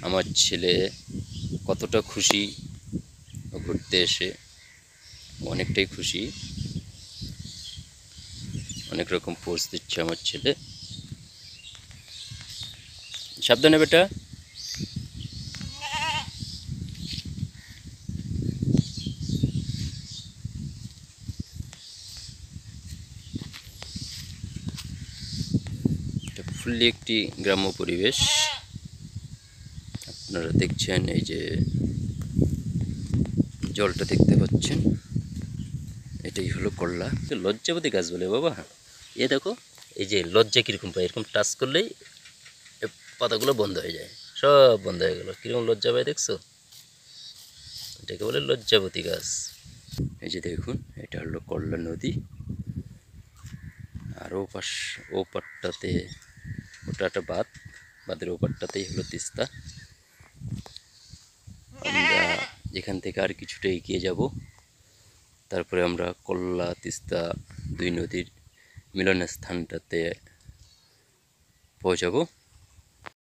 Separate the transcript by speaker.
Speaker 1: আমার ছেলে কতটা খুশি ঘুরতে এসে, অনেকটাই খুশি। অনেক রকম পোজ দিচ্ছে আমার ছেলে। সাবধানে বেটা। এটা ফুললি একটি গ্রাম্য পরিবেশ। আপনারা দেখছেন, এই যে জলটা দেখতে পাচ্ছেন, এটাই হলো করলা। লজ্জাবতী গাছ বলে বাবা। এ দেখো, এই যে লজ্জা কীরকম পায়, এরকম টাচ করলেই পাতাগুলো বন্ধ হয়ে যায়, সব বন্ধ হয়ে গেল। কীরকম লজ্জা পায় দেখছো? এটাকে বলে লজ্জাবতী গাছ। এই যে দেখুন, এটা হলো করলা নদী। আর ও পাটটাতে, ওটা একটা বাঁধ, বাঁধের ওপারটাতেই হলো তিস্তা। আমরা এখান থেকে আর কিছুটা এগিয়ে যাব, তারপরে আমরা করলা তিস্তা দুই নদীর মিলনের স্থানটাতে পৌঁছাবো।